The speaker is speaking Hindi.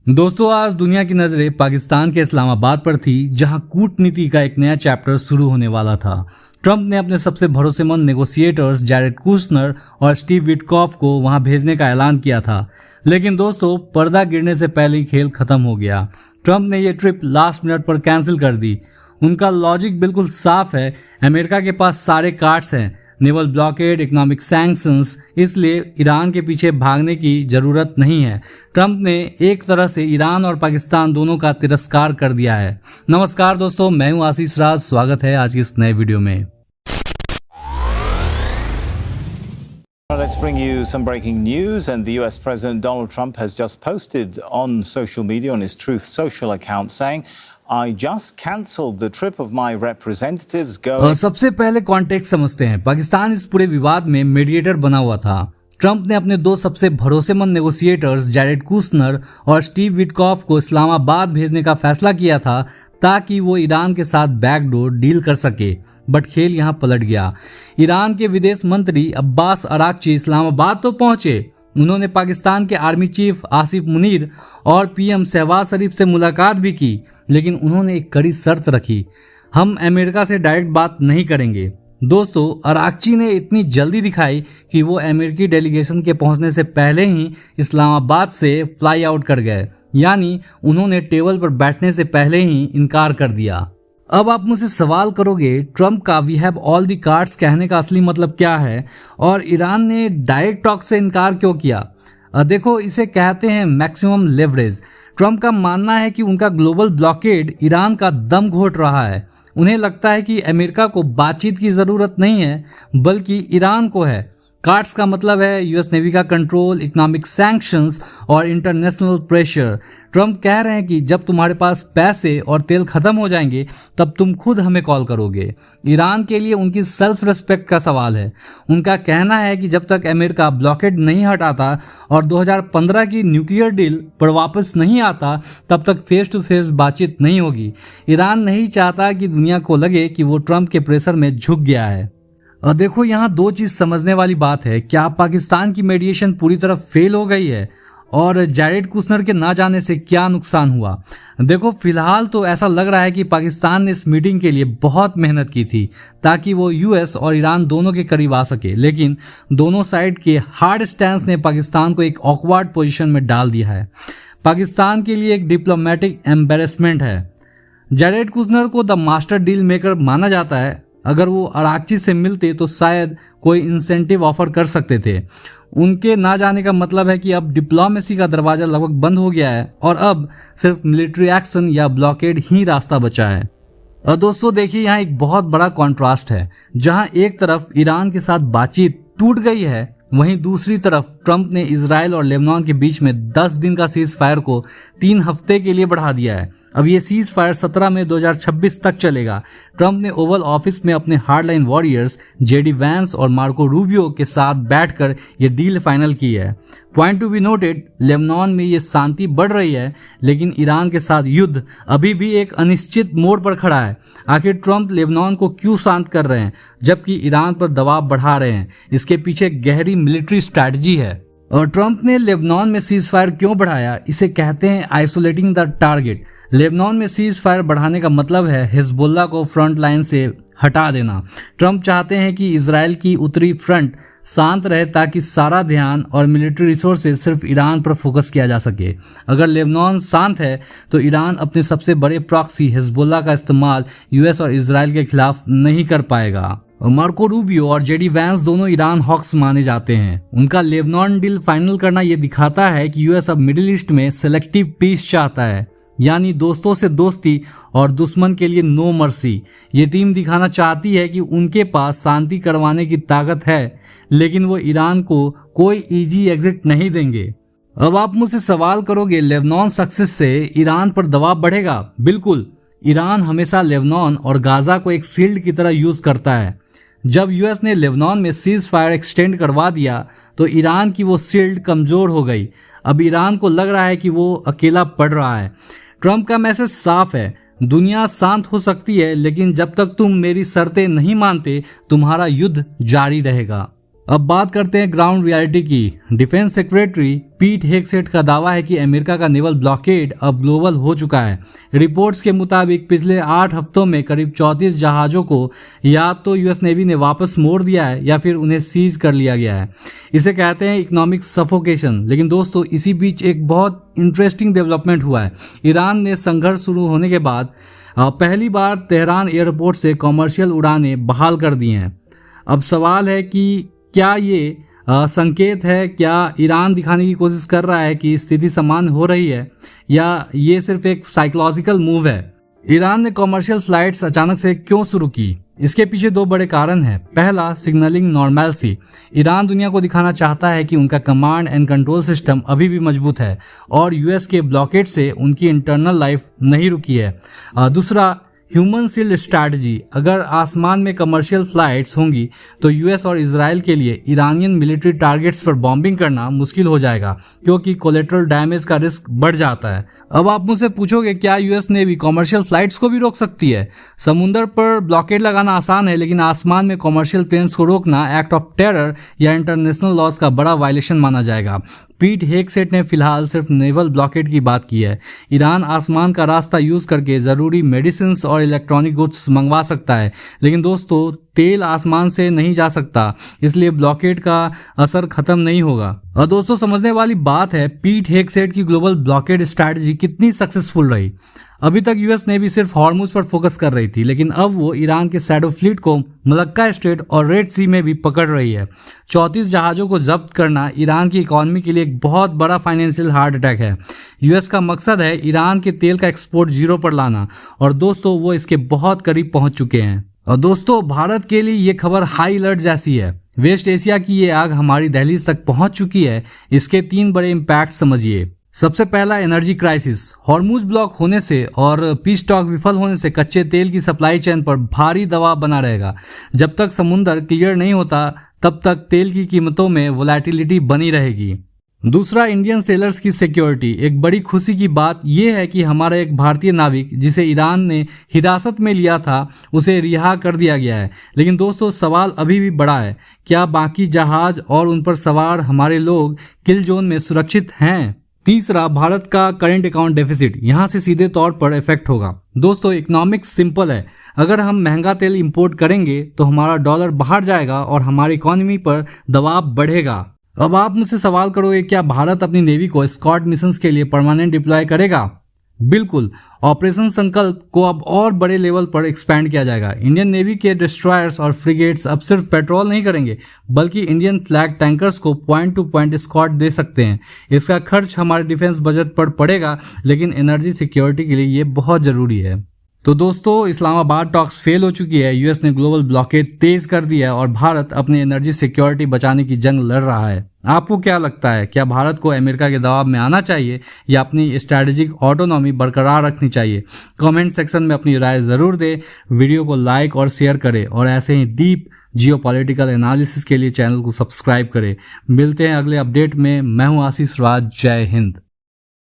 दोस्तों, आज दुनिया की नजरें पाकिस्तान के इस्लामाबाद पर थी, जहां कूटनीति का एक नया चैप्टर शुरू होने वाला था। ट्रंप ने अपने सबसे भरोसेमंद नेगोशिएटर्स जैरेड कुशनर और स्टीव विटकॉफ को वहां भेजने का ऐलान किया था। लेकिन दोस्तों, पर्दा गिरने से पहले ही खेल खत्म हो गया। ट्रंप ने ये ट्रिप लास्ट मिनट पर कैंसिल कर दी। उनका लॉजिक बिल्कुल साफ है, अमेरिका के पास सारे कार्ड्स हैं, नेवल ब्लॉकेड, इकोनॉमिक सैंक्शंस, इसलिए ईरान के पीछे भागने की जरूरत नहीं है। ट्रंप ने एक तरह से ईरान और पाकिस्तान दोनों का तिरस्कार कर दिया है। नमस्कार दोस्तों, मैं हूं आशीष राज, स्वागत है आज की इस नए वीडियो में। Let's bring you some breaking news, and the US President Donald Trump has just posted on social media on his Truth Social account saying, I just cancelled the trip of my representatives going. सबसे पहले कॉन्टेक्स्ट समझते हैं। पाकिस्तान इस पूरे विवाद में मीडिएटर बना हुआ था। ट्रंप ने अपने दो सबसे भरोसेमंद नेगोशिएटर्स जैरेड कुशनर और स्टीव विटकॉफ को इस्लामाबाद भेजने का फैसला किया था ताकि वो ईरान के साथ बैकडोर डील कर सके। बट खेल यहाँ पलट गया। ईरान के विदेश मंत्री अब्बास अराक्ची इस्लामाबाद तो पहुंचे। उन्होंने पाकिस्तान के आर्मी चीफ आसिफ मुनीर और पीएम शहबाज शरीफ से मुलाकात भी की, लेकिन उन्होंने एक कड़ी शर्त रखी, हम अमेरिका से डायरेक्ट बात नहीं करेंगे। दोस्तों, अराक्ची ने इतनी जल्दी दिखाई कि वो अमेरिकी डेलीगेशन के पहुंचने से पहले ही इस्लामाबाद से फ्लाई आउट कर गए, यानी उन्होंने टेबल पर बैठने से पहले ही इनकार कर दिया। अब आप मुझसे सवाल करोगे, ट्रंप का we have all the cards कहने का असली मतलब क्या है और ईरान ने डायरेक्ट टॉक से इनकार क्यों किया? देखो, इसे कहते हैं मैक्सिमम लेवरेज। ट्रंप का मानना है कि उनका ग्लोबल ब्लॉकेड ईरान का दम घोट रहा है। उन्हें लगता है कि अमेरिका को बातचीत की ज़रूरत नहीं है, बल्कि ईरान को है। कार्ड्स का मतलब है यूएस नेवी का कंट्रोल, इकोनॉमिक सैंक्शंस और इंटरनेशनल प्रेशर। ट्रंप कह रहे हैं कि जब तुम्हारे पास पैसे और तेल खत्म हो जाएंगे तब तुम खुद हमें कॉल करोगे। ईरान के लिए उनकी सेल्फ रिस्पेक्ट का सवाल है। उनका कहना है कि जब तक अमेरिका ब्लॉकेड नहीं हटाता और 2015 की न्यूक्लियर डील पर वापस नहीं आता, तब तक फेस टू फेस बातचीत नहीं होगी। ईरान नहीं चाहता कि दुनिया को लगे कि वो ट्रंप के प्रेशर में झुक गया है। देखो, यहाँ दो चीज समझने वाली बात है। क्या पाकिस्तान की मीडिएशन पूरी तरह फेल हो गई है और जैरेड कुशनर के ना जाने से क्या नुकसान हुआ? देखो, फिलहाल तो ऐसा लग रहा है कि पाकिस्तान ने इस मीटिंग के लिए बहुत मेहनत की थी ताकि वो यूएस और ईरान दोनों के करीब आ सके, लेकिन दोनों साइड के हार्ड स्टैंस ने पाकिस्तान को एक ऑकवर्ड पोजीशन में डाल दिया है। पाकिस्तान के लिए एक डिप्लोमेटिक एम्बेरसमेंट है। जैरेड कुशनर को द मास्टर डील मेकर माना जाता है। अगर वो अराक्ची से मिलते तो शायद कोई इंसेंटिव ऑफर कर सकते थे। उनके ना जाने का मतलब है कि अब डिप्लोमेसी का दरवाजा लगभग बंद हो गया है और अब सिर्फ मिलिट्री एक्शन या ब्लॉकेड ही रास्ता बचा है। और दोस्तों देखिए, यहाँ एक बहुत बड़ा कॉन्ट्रास्ट है। जहाँ एक तरफ ईरान के साथ बातचीत टूट गई है, वहीं दूसरी तरफ ट्रंप ने इजराइल और लेबनान के बीच में 10 दिन का सीज फायर को 3 हफ्ते के लिए बढ़ा दिया है। अब ये सीज फायर 17 मई 2026 तक चलेगा। ट्रंप ने ओवल ऑफिस में अपने हार्डलाइन वॉरियर्स जेडी वैंस और मार्को रूबियो के साथ बैठकर ये डील फाइनल की है। Point to be noted, Lebanon में ये शांति बढ़ रही है, लेकिन ईरान के साथ युद्ध अभी भी एक अनिश्चित मोड़ पर खड़ा है। आखिर ट्रंप लेबनान को क्यों शांत कर रहे हैं जबकि ईरान पर दबाव बढ़ा रहे हैं? इसके पीछे गहरी मिलिट्री स्ट्रैटेजी है। और ट्रंप ने लेबनान में सीज फायर क्यों बढ़ाया? इसे कहते हैं आइसोलेटिंग द टारगेट। लेबनान में सीज फायर बढ़ाने का मतलब है हिजबुल्लाह को फ्रंट लाइन से हटा देना। ट्रंप चाहते हैं कि इजराइल की उत्तरी फ्रंट शांत रहे ताकि सारा ध्यान और मिलिट्री रिसोर्सेज सिर्फ ईरान पर फोकस किया जा सके। अगर लेबनान शांत है तो ईरान अपने सबसे बड़े प्रॉक्सी हिजबुल्लाह का इस्तेमाल यूएस और इजराइल के खिलाफ नहीं कर पाएगा। मार्को रूबियो और जेडी वैंस दोनों ईरान हॉक्स माने जाते हैं। उनका लेबनान डील फाइनल करना यह दिखाता है कि यूएस अब मिडिल ईस्ट में सिलेक्टिव पीस चाहता है, यानी दोस्तों से दोस्ती और दुश्मन के लिए नो मर्सी। ये टीम दिखाना चाहती है कि उनके पास शांति करवाने की ताकत है, लेकिन वो ईरान को कोई इजी एग्जिट नहीं देंगे। अब आप मुझसे सवाल करोगे, लेबनान सक्सेस से ईरान पर दबाव बढ़ेगा? बिल्कुल। ईरान हमेशा लेबनान और गाजा को एक शील्ड की तरह यूज करता है। जब यूएस ने लेबनान में सीज फायर एक्सटेंड करवा दिया तो ईरान की वो शील्ड कमजोर हो गई। अब ईरान को लग रहा है कि वो अकेला पड़ रहा है। ट्रंप का मैसेज साफ है, दुनिया शांत हो सकती है, लेकिन जब तक तुम मेरी शर्तें नहीं मानते तुम्हारा युद्ध जारी रहेगा। अब बात करते हैं ग्राउंड रियलिटी की। डिफेंस सेक्रेटरी पीट हेगसेट का दावा है कि अमेरिका का नेवल ब्लॉकेड अब ग्लोबल हो चुका है। रिपोर्ट्स के मुताबिक पिछले 8 हफ्तों में करीब 34 जहाज़ों को या तो यूएस नेवी ने वापस मोड़ दिया है या फिर उन्हें सीज कर लिया गया है। इसे कहते हैं इकोनॉमिक सफोकेशन। लेकिन दोस्तों, इसी बीच एक बहुत इंटरेस्टिंग डेवलपमेंट हुआ है। ईरान ने संघर्ष शुरू होने के बाद पहली बार तेहरान एयरपोर्ट से कॉमर्शियल उड़ानें बहाल कर दी हैं। अब सवाल है कि क्या ये संकेत है, क्या ईरान दिखाने की कोशिश कर रहा है कि स्थिति समान हो रही है, या ये सिर्फ एक साइकोलॉजिकल मूव है? ईरान ने कॉमर्शियल फ्लाइट्स अचानक से क्यों शुरू की? इसके पीछे 2 बड़े कारण हैं। पहला, सिग्नलिंग नॉर्मैलिटी। ईरान दुनिया को दिखाना चाहता है कि उनका कमांड एंड कंट्रोल सिस्टम अभी भी मजबूत है और यूएस के ब्लॉकेड से उनकी इंटरनल लाइफ नहीं रुकी है। दूसरा, ह्यूमन शील्ड स्ट्रैटेजी। अगर आसमान में कमर्शियल फ्लाइट्स होंगी तो यूएस और इजराइल के लिए ईरानियन मिलिट्री टारगेट्स पर बॉम्बिंग करना मुश्किल हो जाएगा, क्योंकि कोलेटरल डैमेज का रिस्क बढ़ जाता है। अब आप मुझसे पूछोगे, क्या यूएस नेवी कमर्शियल फ्लाइट्स को भी रोक सकती है? समुद्र पर ब्लॉकेड लगाना आसान है, लेकिन आसमान में कमर्शियल प्लेन्स को रोकना एक्ट ऑफ टेरर या इंटरनेशनल लॉज का बड़ा वायलेशन माना जाएगा। पीट हेगसेट ने फिलहाल सिर्फ नेवल ब्लॉकेड की बात की है। ईरान आसमान का रास्ता यूज करके जरूरी मेडिसिन और इलेक्ट्रॉनिक गुड्स मंगवा सकता है, लेकिन दोस्तों, तेल आसमान से नहीं जा सकता, इसलिए ब्लॉकेड का असर खत्म नहीं होगा। और दोस्तों, समझने वाली बात है, पीट हेगसेट की ग्लोबल ब्लॉकेड स्ट्रैटेजी कितनी सक्सेसफुल रही। अभी तक यूएस नेवी सिर्फ हॉर्मुज पर फोकस कर रही थी, लेकिन अब वो ईरान के शैडो फ्लीट को मलक्का स्ट्रेट और रेड सी में भी पकड़ रही है। 34 जहाज़ों को जब्त करना ईरान की इकोनॉमी के लिए एक बहुत बड़ा फाइनेंशियल हार्ट अटैक है। यूएस का मकसद है ईरान के तेल का एक्सपोर्ट 0 पर लाना, और दोस्तों, वो इसके बहुत करीब पहुंच चुके हैं। और दोस्तों, भारत के लिए ये खबर हाई अलर्ट जैसी है। वेस्ट एशिया की ये आग हमारी दहलीज तक पहुंच चुकी है। इसके 3 बड़े इम्पैक्ट समझिए। सबसे पहला, एनर्जी क्राइसिस। हॉर्मुज ब्लॉक होने से और पीस टॉक विफल होने से कच्चे तेल की सप्लाई चेन पर भारी दबाव बना रहेगा। जब तक समुद्र क्लियर नहीं होता, तब तक तेल की कीमतों में वोलेटिलिटी बनी रहेगी। दूसरा, इंडियन सेलर्स की सिक्योरिटी। एक बड़ी खुशी की बात यह है कि हमारा एक भारतीय नाविक, जिसे ईरान ने हिरासत में लिया था, उसे रिहा कर दिया गया है। लेकिन दोस्तों, सवाल अभी भी बड़ा है, क्या बाकी जहाज और उन पर सवार हमारे लोग किल जोन में सुरक्षित हैं? तीसरा, भारत का करंट अकाउंट डेफिसिट। यहां से सीधे तौर पर इफेक्ट होगा। दोस्तों, इकोनॉमिक्स सिंपल है। अगर हम महंगा तेल इंपोर्ट करेंगे तो हमारा डॉलर बाहर जाएगा और हमारी इकोनॉमी पर दबाव बढ़ेगा। अब आप मुझसे सवाल करोगे, क्या भारत अपनी नेवी को स्कॉट मिशंस के लिए परमानेंट डिप्लॉय करेगा? बिल्कुल। ऑपरेशन संकल्प को अब और बड़े लेवल पर एक्सपैंड किया जाएगा। इंडियन नेवी के डिस्ट्रॉयर्स और फ्रिगेट्स अब सिर्फ पेट्रोल नहीं करेंगे, बल्कि इंडियन फ्लैग टैंकर्स को पॉइंट टू पॉइंट स्कॉट दे सकते हैं। इसका खर्च हमारे डिफेंस बजट पर पड़ेगा, लेकिन एनर्जी सिक्योरिटी के लिए ये बहुत जरूरी है। तो दोस्तों, इस्लामाबाद टॉक्स फेल हो चुकी है। यूएस ने ग्लोबल ब्लॉकेड तेज कर दिया है और भारत अपनी एनर्जी सिक्योरिटी बचाने की जंग लड़ रहा है। आपको क्या लगता है, क्या भारत को अमेरिका के दबाव में आना चाहिए या अपनी स्ट्रैटेजिक ऑटोनॉमी बरकरार रखनी चाहिए? कमेंट सेक्शन में अपनी राय जरूर दें। वीडियो को लाइक और शेयर करें और ऐसे ही डीप जियोपॉलिटिकल एनालिसिस के लिए चैनल को सब्सक्राइब करें। मिलते हैं अगले अपडेट में। मैं हूं आशीष राज। जय हिंद।